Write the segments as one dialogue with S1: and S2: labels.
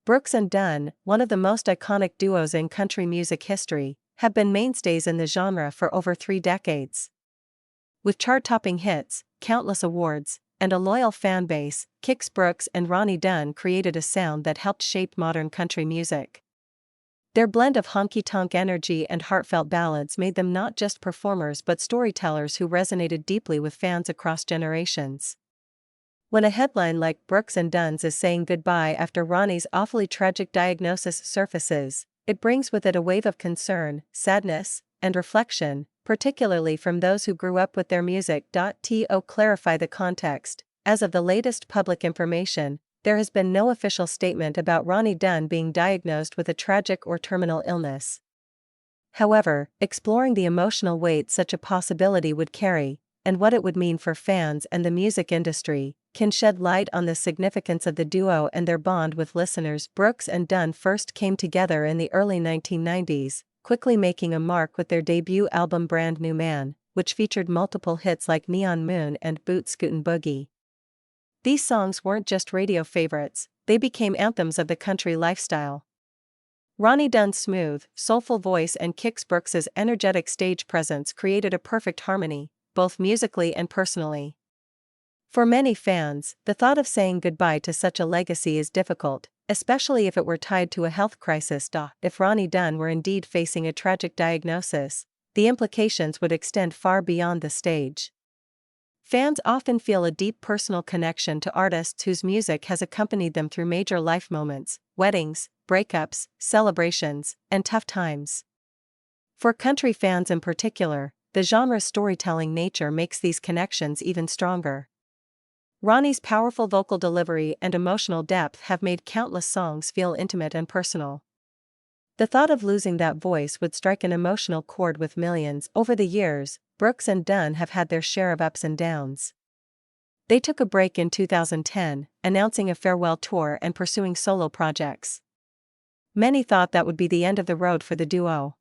S1: Brooks and Dunn, one of the most iconic duos in country music history, have been mainstays in the genre for over 3 decades. With chart-topping hits, countless awards, and a loyal fan base, Kix Brooks and Ronnie Dunn created a sound that helped shape modern country music. Their blend of honky-tonk energy and heartfelt ballads made them not just performers but storytellers who resonated deeply with fans across generations. When a headline like Brooks and Dunn's is saying goodbye after Ronnie's awfully tragic diagnosis surfaces, it brings with it a wave of concern, sadness, and reflection, particularly from those who grew up with their music. To clarify the context, as of the latest public information, there has been no official statement about Ronnie Dunn being diagnosed with a tragic or terminal illness. However, exploring the emotional weight such a possibility would carry, and what it would mean for fans and the music industry, can shed light on the significance of the duo and their bond with listeners. Brooks and Dunn first came together in the early 1990s, quickly making a mark with their debut album Brand New Man, which featured multiple hits like Neon Moon and Scootin Boogie. These songs weren't just radio favorites, they became anthems of the country lifestyle. Ronnie Dunn's smooth, soulful voice and Kix Brooks's energetic stage presence created a perfect harmony, both musically and personally. For many fans, the thought of saying goodbye to such a legacy is difficult, especially if it were tied to a health crisis. If Ronnie Dunn were indeed facing a tragic diagnosis, the implications would extend far beyond the stage. Fans often feel a deep personal connection to artists whose music has accompanied them through major life moments, weddings, breakups, celebrations, and tough times. For country fans in particular, the genre's storytelling nature makes these connections even stronger. Ronnie's powerful vocal delivery and emotional depth have made countless songs feel intimate and personal. The thought of losing that voice would strike an emotional chord with millions. Over the years, Brooks and Dunn have had their share of ups and downs. They took a break in 2010, announcing a farewell tour and pursuing solo projects. Many thought that would be the end of the road for the duo.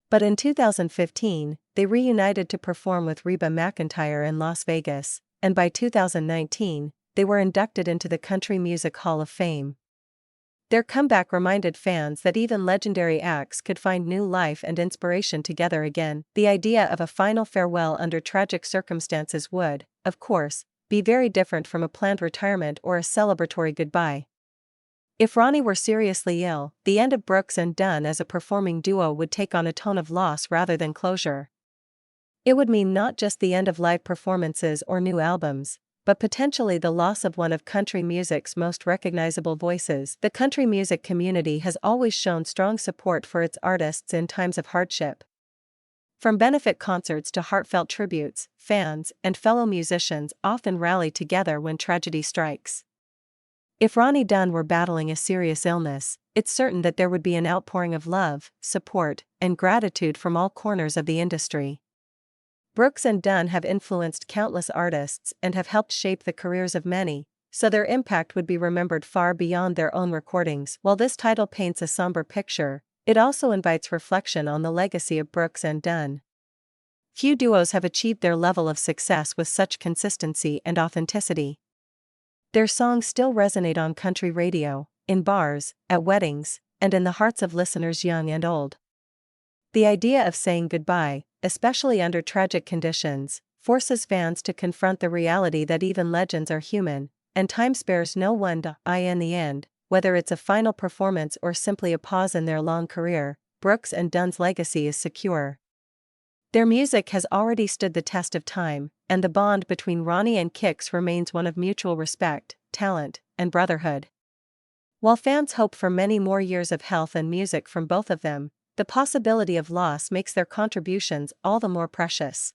S1: But in 2015, they reunited to perform with Reba McEntire in Las Vegas, and by 2019, they were inducted into the Country Music Hall of Fame. Their comeback reminded fans that even legendary acts could find new life and inspiration together again. The idea of a final farewell under tragic circumstances would, of course, be very different from a planned retirement or a celebratory goodbye. If Ronnie were seriously ill, the end of Brooks and Dunn as a performing duo would take on a tone of loss rather than closure. It would mean not just the end of live performances or new albums, but potentially the loss of one of country music's most recognizable voices. The country music community has always shown strong support for its artists in times of hardship. From benefit concerts to heartfelt tributes, fans and fellow musicians often rally together when tragedy strikes. If Ronnie Dunn were battling a serious illness, it's certain that there would be an outpouring of love, support, and gratitude from all corners of the industry. Brooks and Dunn have influenced countless artists and have helped shape the careers of many, so their impact would be remembered far beyond their own recordings. While this title paints a somber picture, it also invites reflection on the legacy of Brooks and Dunn. Few duos have achieved their level of success with such consistency and authenticity. Their songs still resonate on country radio, in bars, at weddings, and in the hearts of listeners young and old. The idea of saying goodbye, especially under tragic conditions, forces fans to confront the reality that even legends are human, and time spares no one. In the end, whether it's a final performance or simply a pause in their long career, Brooks and Dunn's legacy is secure. Their music has already stood the test of time, and the bond between Ronnie and Kix remains one of mutual respect, talent, and brotherhood. While fans hope for many more years of health and music from both of them, the possibility of loss makes their contributions all the more precious.